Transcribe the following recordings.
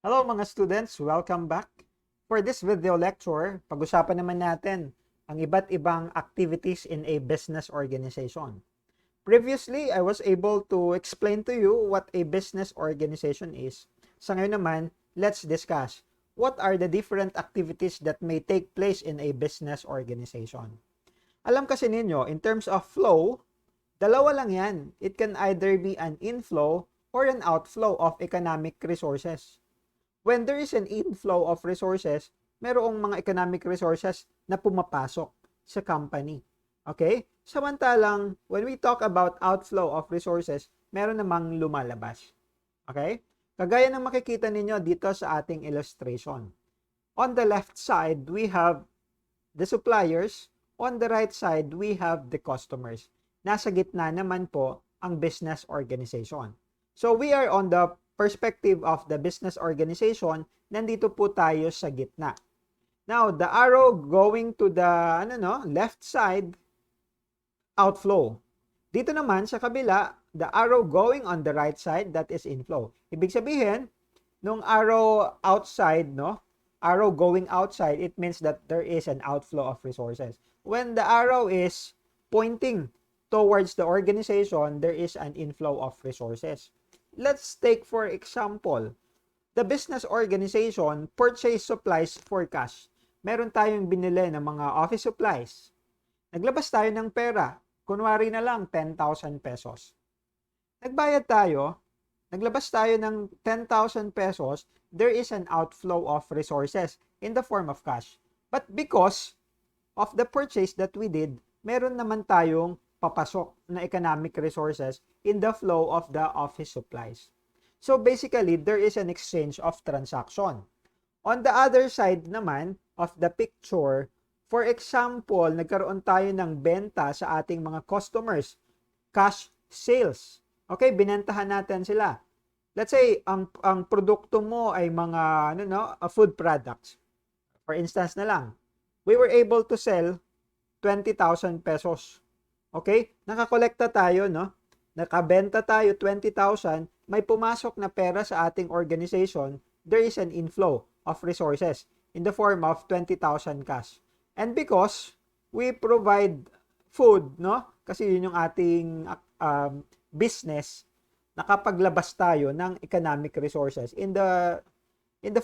Hello mga students, welcome back. For this video lecture, pag-usapan naman natin ang iba't ibang activities in a business organization. Previously, I was able to explain to you what a business organization is. Sa ngayon naman, let's discuss what are the different activities that may take place in a business organization. Alam kasi ninyo, in terms of flow, dalawa lang yan. It can either be an inflow or an outflow of economic resources. When there is an inflow of resources, merong mga economic resources na pumapasok sa company. Okay? Samantalang, when we talk about outflow of resources, meron namang lumalabas. Okay? Kagaya ng makikita ninyo dito sa ating illustration. On the left side, we have the suppliers. On the right side, we have the customers. Nasa gitna naman po ang business organization. So, we are on the perspective of the business organization, nandito po tayo sa gitna. Now, the arrow going to the left side, outflow. Dito naman sa kabila, the arrow going on the right side, that is inflow. Ibig sabihin, nung arrow outside, arrow going outside, it means that there is an outflow of resources. When the arrow is pointing towards the organization, there is an inflow of resources. Let's take for example, the business organization purchase supplies for cash. Meron tayong binili ng mga office supplies. Naglabas tayo ng pera. Kunwari na lang 10,000 pesos. Nagbayad tayo. Naglabas tayo ng 10,000 pesos. There is an outflow of resources in the form of cash. But because of the purchase that we did, meron naman tayong papasok na economic resources in the flow of the office supplies. So basically, there is an exchange of transaction. On the other side naman of the picture, for example, nagkaroon tayo ng benta sa ating mga customers, cash sales. Okay, binentahan natin sila. Let's say, ang produkto mo ay mga food products. For instance na lang, we were able to sell 20,000 pesos. Okay? Nakakolekta tayo, Nakabenta tayo 20,000, may pumasok na pera sa ating organization, there is an inflow of resources in the form of 20,000 cash. And because we provide food, Kasi yun yung ating business, nakapaglabas tayo ng economic resources in the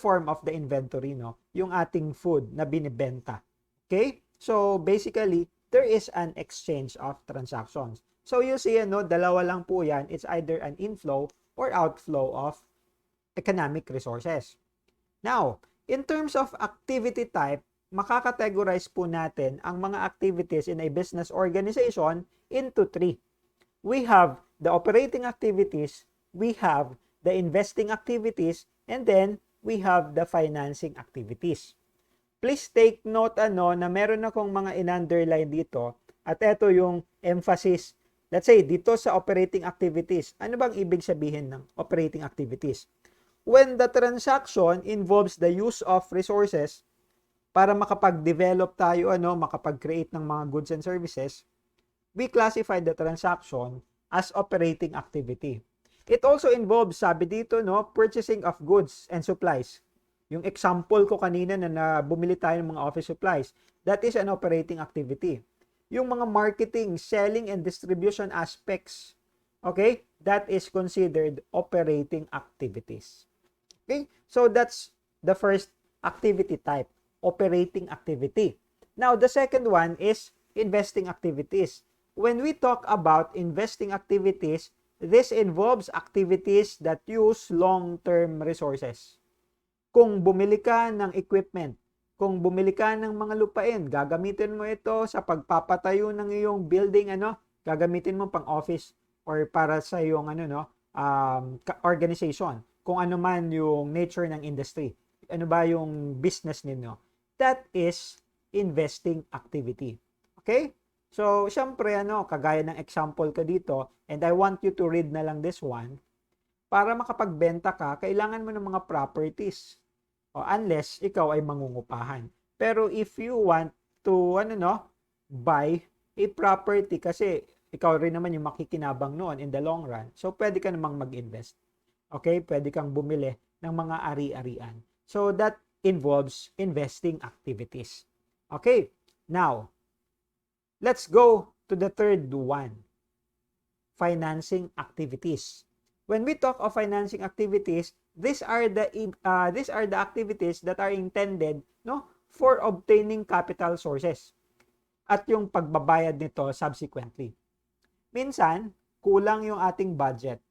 form of the inventory, Yung ating food na binibenta. Okay? So basically, there is an exchange of transactions. So you see, dalawa lang po yan. It's either an inflow or outflow of economic resources. Now, in terms of activity type, makakategorize po natin ang mga activities in a business organization into three. We have the operating activities, we have the investing activities, and then we have the financing activities. Please take note na meron akong mga in-underline dito at ito yung emphasis. Let's say, dito sa operating activities. Ano bang ibig sabihin ng operating activities? When the transaction involves the use of resources para makapag-develop tayo, makapag-create ng mga goods and services, we classify the transaction as operating activity. It also involves, sabi dito, purchasing of goods and supplies. Yung example ko kanina na bumili tayo ng mga office supplies, that is an operating activity. Yung mga marketing, selling, and distribution aspects, okay, that is considered operating activities. Okay, so that's the first activity type, operating activity. Now, the second one is investing activities. When we talk about investing activities, this involves activities that use long-term resources. Kung bumili ka ng equipment, kung bumili ka ng mga lupain, gagamitin mo ito sa pagpapatayo ng iyong building, gagamitin mo pang office or para sa iyong organization. Kung ano man yung nature ng industry, ano ba yung business ninyo. That is investing activity. Okay? So, syempre, kagaya ng example ko dito, and I want you to read na lang this one, para makapagbenta ka, kailangan mo ng mga properties. Unless ikaw ay mangungupahan. Pero if you want to buy a property kasi ikaw rin naman yung makikinabang noon in the long run. So pwede ka namang mag-invest. Okay? Pwede kang bumili ng mga ari-arian. So that involves investing activities. Okay, now, let's go to the third one, financing activities. When we talk of financing activities, these are the activities that are intended, no, for obtaining capital sources at yung pagbabayad nito subsequently. Minsan, kulang yung ating budget,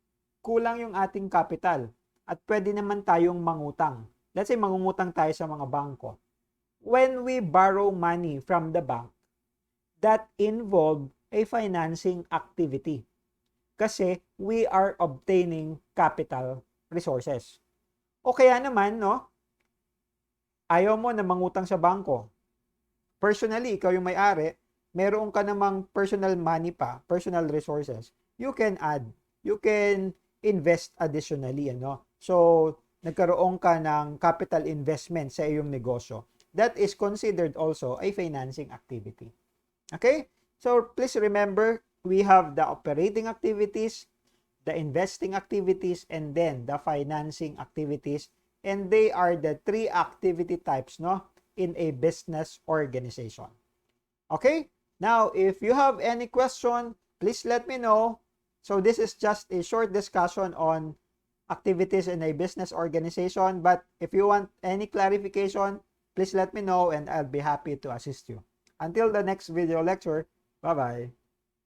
kulang yung ating capital, at pwede naman tayong mangutang. Let's say mangungutang tayo sa mga bangko. When we borrow money from the bank, that involve a financing activity. Kasi we are obtaining capital resources. O kaya naman, no, ayaw mo na mangutang sa bangko. Personally, ikaw yung may-ari, meron ka namang personal money pa, personal resources, you can add, you can invest additionally, ano? So, nagkaroon ka ng capital investment sa iyong negosyo. That is considered also a financing activity. Okay? So, please remember, we have the operating activities, the investing activities, and then the financing activities. And they are the three activity types, no, in a business organization. Okay? Now, if you have any question, please let me know. So, this is just a short discussion on activities in a business organization. But if you want any clarification, please let me know and I'll be happy to assist you. Until the next video lecture, bye-bye.